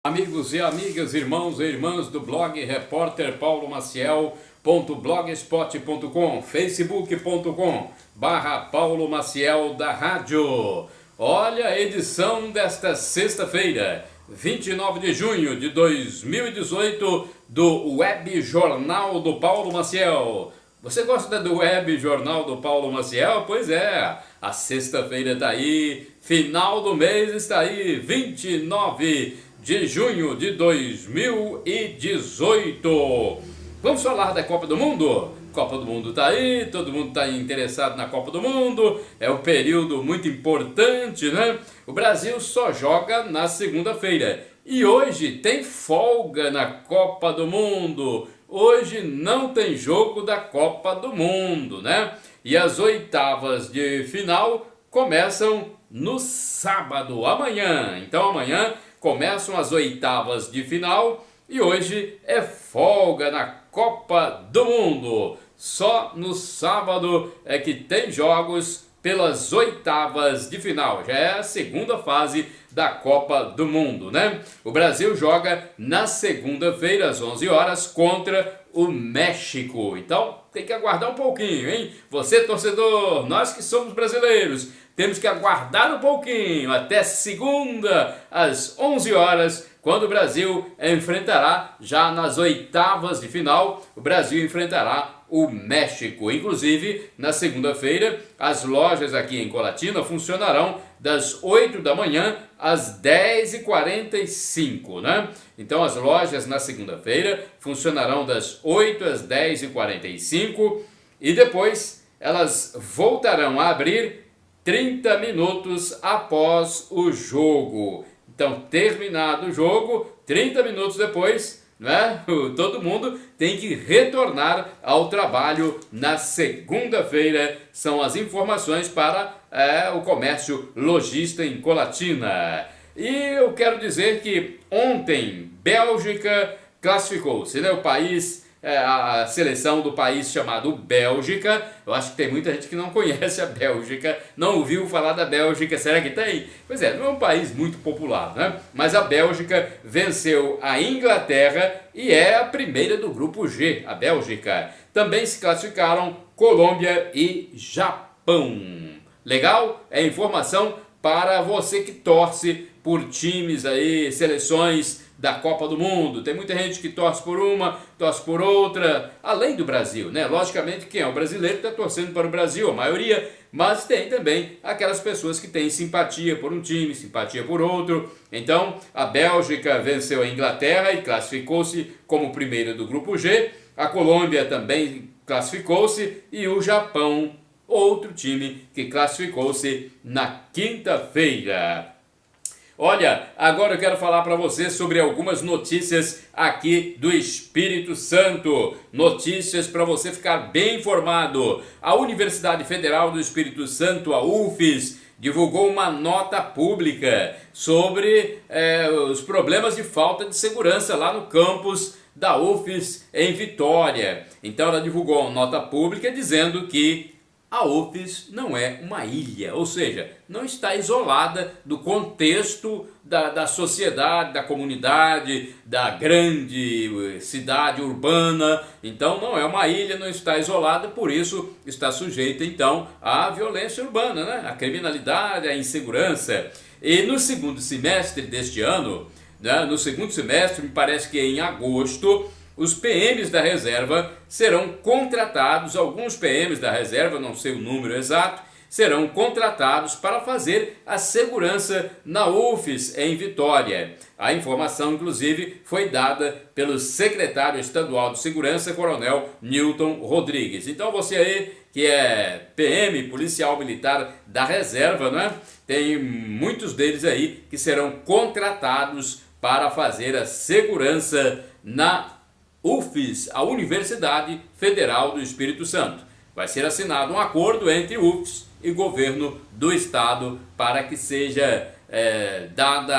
Amigos e amigas, irmãos e irmãs do blog Repórter Paulo Maciel.blogspot.com, facebook.com/Paulo Maciel da Rádio. Olha a edição desta sexta-feira, 29 de junho de 2018, do Web Jornal do Paulo Maciel. Você gosta do Web Jornal do Paulo Maciel? Pois é, a sexta-feira está aí, final do mês está aí, 29 de junho de 2018. Vamos falar da Copa do Mundo? Copa do Mundo está aí, todo mundo está interessado na Copa do Mundo, é um período muito importante, né? O Brasil só joga na segunda-feira e hoje tem folga na Copa do Mundo. Hoje não tem jogo da Copa do Mundo, né? E as oitavas de final começam no sábado, amanhã. Então amanhã começam as oitavas de final e hoje é folga na Copa do Mundo. Só no sábado é que tem jogos pelas oitavas de final. Já é a segunda fase da Copa do Mundo, né? O Brasil joga na segunda-feira às 11 horas contra o México. Então tem que aguardar um pouquinho, hein? Você, torcedor, nós que somos brasileiros, temos que aguardar um pouquinho até segunda às 11 horas, quando o Brasil enfrentará, já nas oitavas de final, o Brasil enfrentará o México. Inclusive, na segunda-feira, as lojas aqui em Colatina funcionarão das 8 da manhã às 10h45, né? Então, as lojas na segunda-feira funcionarão das 8 às 10h45 e depois elas voltarão a abrir 30 minutos após o jogo. Então, terminado o jogo, 30 minutos depois, né, todo mundo tem que retornar ao trabalho na segunda-feira. São as informações para o comércio lojista em Colatina. E eu quero dizer que ontem Bélgica classificou-se, né, o país... a seleção do país chamado Bélgica. Eu acho que tem muita gente que não conhece a Bélgica, não ouviu falar da Bélgica. Será que tem? Pois é, não é um país muito popular, né? Mas a Bélgica venceu a Inglaterra e é a primeira do grupo G, a Bélgica. Também se classificaram Colômbia e Japão. Legal? É informação para você que torce por times aí, seleções da Copa do Mundo. Tem muita gente que torce por uma, torce por outra, além do Brasil, né? Logicamente, quem é o brasileiro está torcendo para o Brasil, a maioria, mas tem também aquelas pessoas que têm simpatia por um time, simpatia por outro. Então, a Bélgica venceu a Inglaterra e classificou-se como primeiro do grupo G. A Colômbia também classificou-se e o Japão, outro time que classificou-se na quinta-feira. Olha, agora eu quero falar para você sobre algumas notícias aqui do Espírito Santo. Notícias para você ficar bem informado. A Universidade Federal do Espírito Santo, a UFES, divulgou uma nota pública sobre os problemas de falta de segurança lá no campus da UFES em Vitória. Então ela divulgou uma nota pública dizendo que a UFES não é uma ilha, ou seja, não está isolada do contexto da sociedade, da comunidade, da grande cidade urbana. Então não é uma ilha, não está isolada, por isso está sujeita então à violência urbana, né? À criminalidade, à insegurança. E no segundo semestre deste ano, né, no segundo semestre, me parece que em agosto, os PMs da reserva serão contratados, alguns PMs da reserva, não sei o número exato, serão contratados para fazer a segurança na UFES em Vitória. A informação, inclusive, foi dada pelo secretário estadual de segurança, Coronel Newton Rodrigues. Então você aí que é PM, policial militar da reserva, né? Tem muitos deles aí que serão contratados para fazer a segurança na UFES, a Universidade Federal do Espírito Santo. Vai ser assinado um acordo entre UFES e governo do estado para que seja dada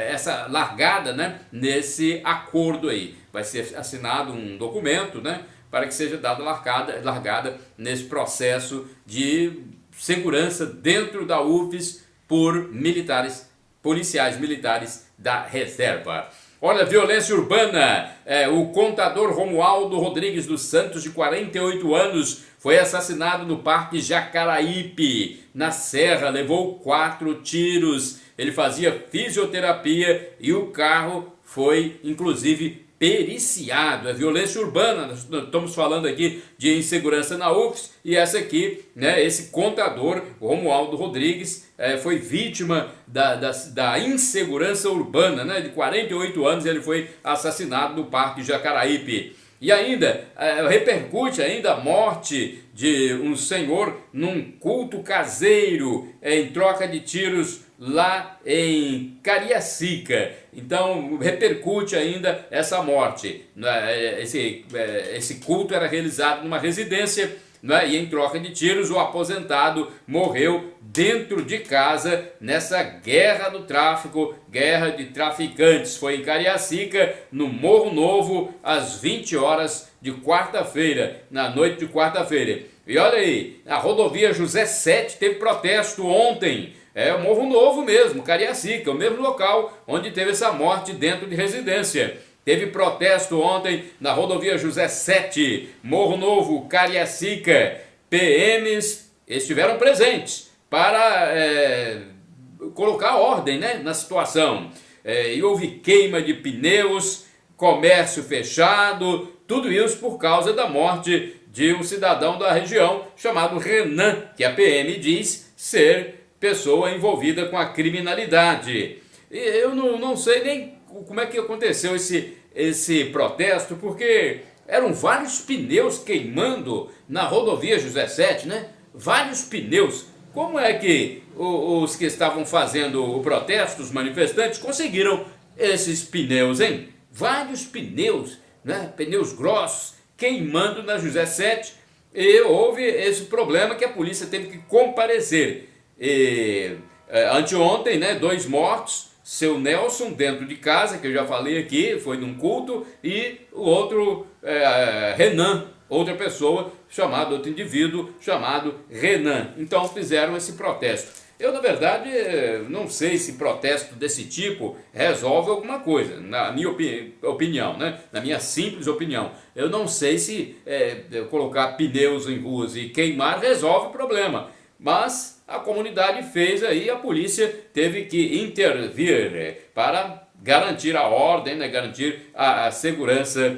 essa largada, né, nesse acordo aí. Vai ser assinado um documento, né, para que seja dada largada nesse processo de segurança dentro da UFES por militares, policiais militares da reserva. Olha, violência urbana, o contador Romualdo Rodrigues dos Santos, de 48 anos, foi assassinado no Parque Jacaraípe, na Serra, levou 4 tiros. Ele fazia fisioterapia e o carro foi, inclusive, periciado. É violência urbana, nós estamos falando aqui de insegurança na UFS, e essa aqui, né, esse contador, Romualdo Rodrigues, foi vítima da insegurança urbana, né, de 48 anos, ele foi assassinado no Parque Jacaraípe. E ainda, repercute ainda a morte de um senhor num culto caseiro, em troca de tiros lá em Cariacica. Então, repercute ainda essa morte. Esse culto era realizado numa residência, e em troca de tiros o aposentado morreu dentro de casa nessa guerra do tráfico, guerra de traficantes. Foi em Cariacica, no Morro Novo, às 20 horas de quarta-feira, na noite de quarta-feira. E olha aí, a rodovia José Sete teve protesto ontem. É o Morro Novo mesmo, Cariacica, o mesmo local onde teve essa morte dentro de residência. Teve protesto ontem na rodovia José Sete, Morro Novo, Cariacica. PMs estiveram presentes para colocar ordem, né, na situação. E houve queima de pneus, comércio fechado, tudo isso por causa da morte de um cidadão da região chamado Renan, que a PM diz ser pessoa envolvida com a criminalidade. E eu não sei nem como é que aconteceu esse protesto, porque eram vários pneus queimando na rodovia José Sete, né? Vários pneus. Como é que os que estavam fazendo o protesto, os manifestantes, conseguiram esses pneus, hein? Vários pneus, né? Pneus grossos, queimando na José Sete, e houve esse problema que a polícia teve que comparecer. Anteontem, né, 2 mortos, seu Nelson dentro de casa, que eu já falei aqui, foi num culto, e o outro, Renan, outra pessoa, outro indivíduo chamado Renan. Então fizeram esse protesto. Eu, na verdade, não sei se protesto desse tipo resolve alguma coisa, na minha opinião, né? Na minha simples opinião. Eu não sei se colocar pneus em ruas e queimar resolve o problema, mas a comunidade fez aí, a polícia teve que intervir para garantir a ordem, né? Garantir a segurança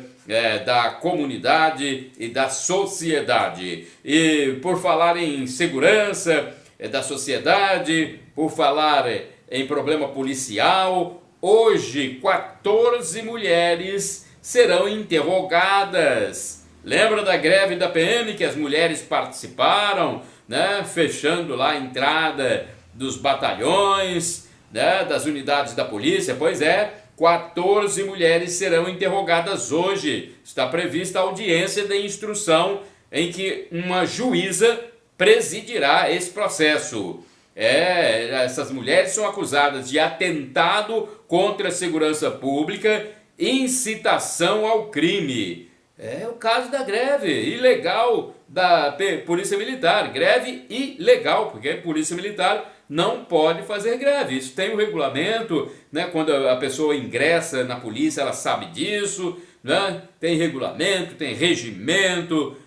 da comunidade e da sociedade. E por falar em segurança da sociedade, por falar em problema policial, hoje 14 mulheres serão interrogadas. Lembra da greve da PM que as mulheres participaram, né? Fechando lá a entrada dos batalhões, né? Das unidades da polícia? Pois é, 14 mulheres serão interrogadas hoje. Está prevista a audiência de instrução em que uma juíza presidirá esse processo. Essas mulheres são acusadas de atentado contra a segurança pública, incitação ao crime. É o caso da greve ilegal da Polícia Militar. Greve ilegal, porque a Polícia Militar não pode fazer greve. Isso tem um regulamento, né? Quando a pessoa ingressa na polícia, ela sabe disso, né? Tem regulamento, tem regimento,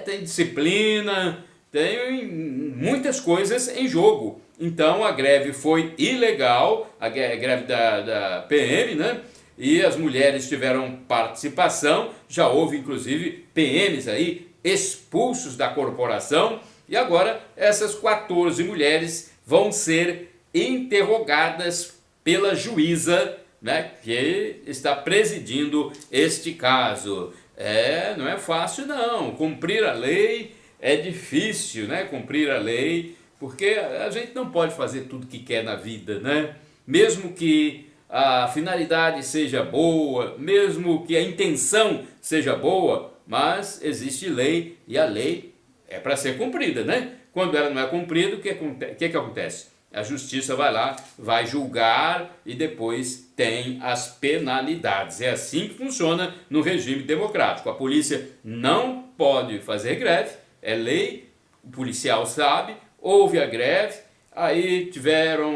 tem disciplina, tem muitas coisas em jogo. Então a greve foi ilegal, a greve da PM, né? E as mulheres tiveram participação, já houve inclusive PMs aí expulsos da corporação, e agora essas 14 mulheres vão ser interrogadas pela juíza, né, que está presidindo este caso. Não é fácil não, cumprir a lei é difícil, né, cumprir a lei, porque a gente não pode fazer tudo que quer na vida, né, mesmo que a finalidade seja boa, mesmo que a intenção seja boa, mas existe lei e a lei é para ser cumprida, né? Quando ela não é cumprida, o que acontece? A justiça vai lá, vai julgar e depois tem as penalidades. É assim que funciona no regime democrático. A polícia não pode fazer greve, é lei, o policial sabe, houve a greve, aí tiveram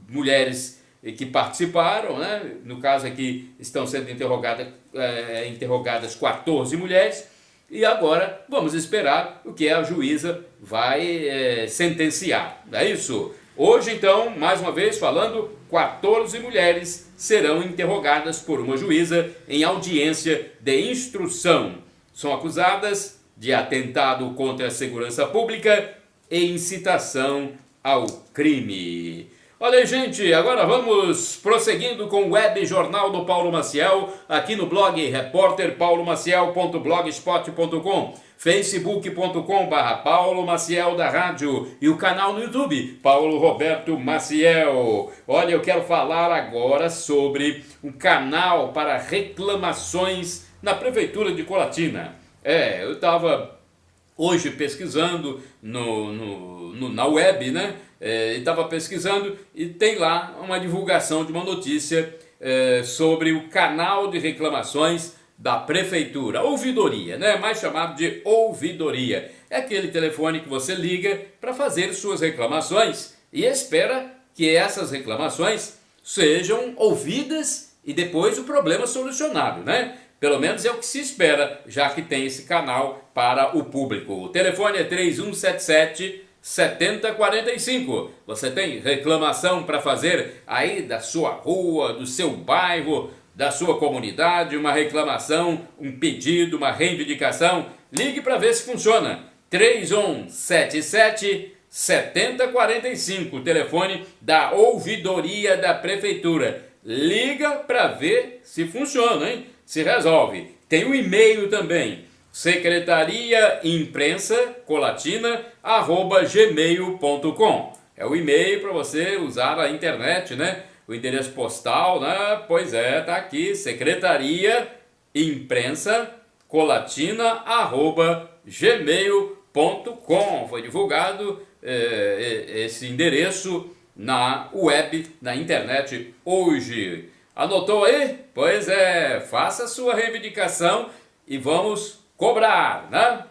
mulheres e que participaram, né? No caso aqui estão sendo interrogadas 14 mulheres, e agora vamos esperar o que a juíza vai sentenciar, não é isso? Hoje, então, mais uma vez falando, 14 mulheres serão interrogadas por uma juíza em audiência de instrução. São acusadas de atentado contra a segurança pública e incitação ao crime. Olha aí, gente, agora vamos prosseguindo com o Web Jornal do Paulo Maciel, aqui no blog repórterpaulomaciel.blogspot.com, facebook.com/Paulo Maciel da Rádio e o canal no YouTube, Paulo Roberto Maciel. Olha, eu quero falar agora sobre um canal para reclamações na Prefeitura de Colatina. Eu estava hoje pesquisando na web, né? Estava pesquisando e tem lá uma divulgação de uma notícia sobre o canal de reclamações da Prefeitura, ouvidoria, né? Mais chamado de ouvidoria. É aquele telefone que você liga para fazer suas reclamações e espera que essas reclamações sejam ouvidas e depois o problema solucionado, né? Pelo menos é o que se espera, já que tem esse canal para o público. O telefone é 3177-7045. Você tem reclamação para fazer aí da sua rua, do seu bairro, da sua comunidade, uma reclamação, um pedido, uma reivindicação? Ligue para ver se funciona. 3177-7045, o telefone da ouvidoria da Prefeitura. Liga para ver se funciona, hein? Se resolve. Tem um e-mail também, secretariaimprensa.colatina@gmail.com. É o e-mail para você usar a internet, né? O endereço postal, né? Pois é, tá aqui, secretariaimprensa.colatina@gmail.com. Foi divulgado esse endereço na web, na internet hoje. Anotou aí? Pois é, faça a sua reivindicação e vamos cobrar, né?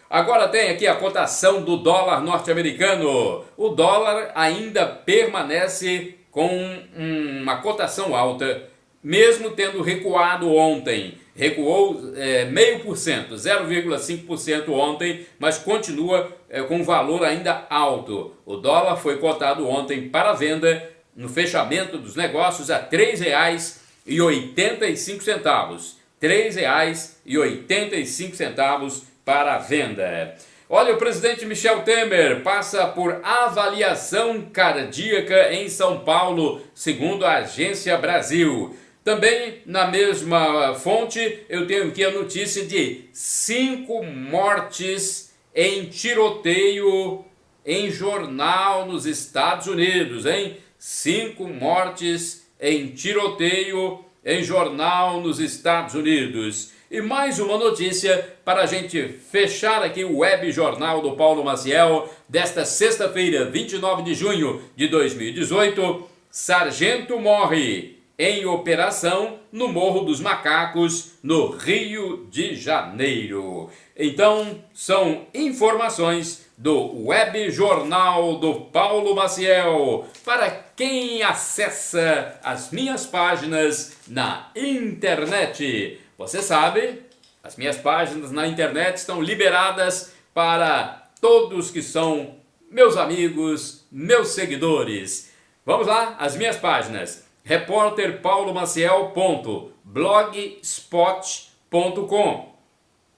Agora tem aqui a cotação do dólar norte-americano. O dólar ainda permanece com uma cotação alta, mesmo tendo recuado ontem. Recuou 0,5%, 0,5% ontem, mas continua com valor ainda alto. O dólar foi cotado ontem para venda no fechamento dos negócios a R$ 3,85. R$ 3,85 para a venda. Olha, o presidente Michel Temer passa por avaliação cardíaca em São Paulo, segundo a Agência Brasil. Também na mesma fonte eu tenho aqui a notícia de 5 mortes em tiroteio em jornal nos Estados Unidos, hein? 5 mortes em tiroteio em jornal nos Estados Unidos. E mais uma notícia para a gente fechar aqui o Web Jornal do Paulo Maciel desta sexta-feira, 29 de junho de 2018. Sargento morre em operação no Morro dos Macacos, no Rio de Janeiro. Então, são informações do Web Jornal do Paulo Maciel, para quem acessa as minhas páginas na internet. Você sabe, as minhas páginas na internet estão liberadas para todos que são meus amigos, meus seguidores. Vamos lá, as minhas páginas. repórterpaulomaciel.blogspot.com.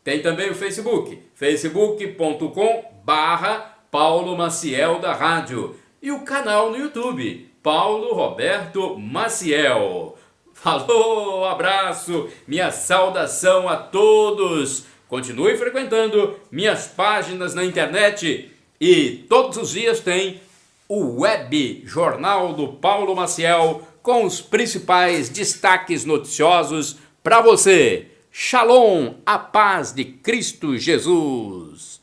Tem também o Facebook, facebook.com/Paulo Maciel da Rádio. E o canal no YouTube, Paulo Roberto Maciel. Falou, abraço, minha saudação a todos. Continue frequentando minhas páginas na internet e todos os dias tem o Web Jornal do Paulo Maciel com os principais destaques noticiosos para você. Shalom, a paz de Cristo Jesus.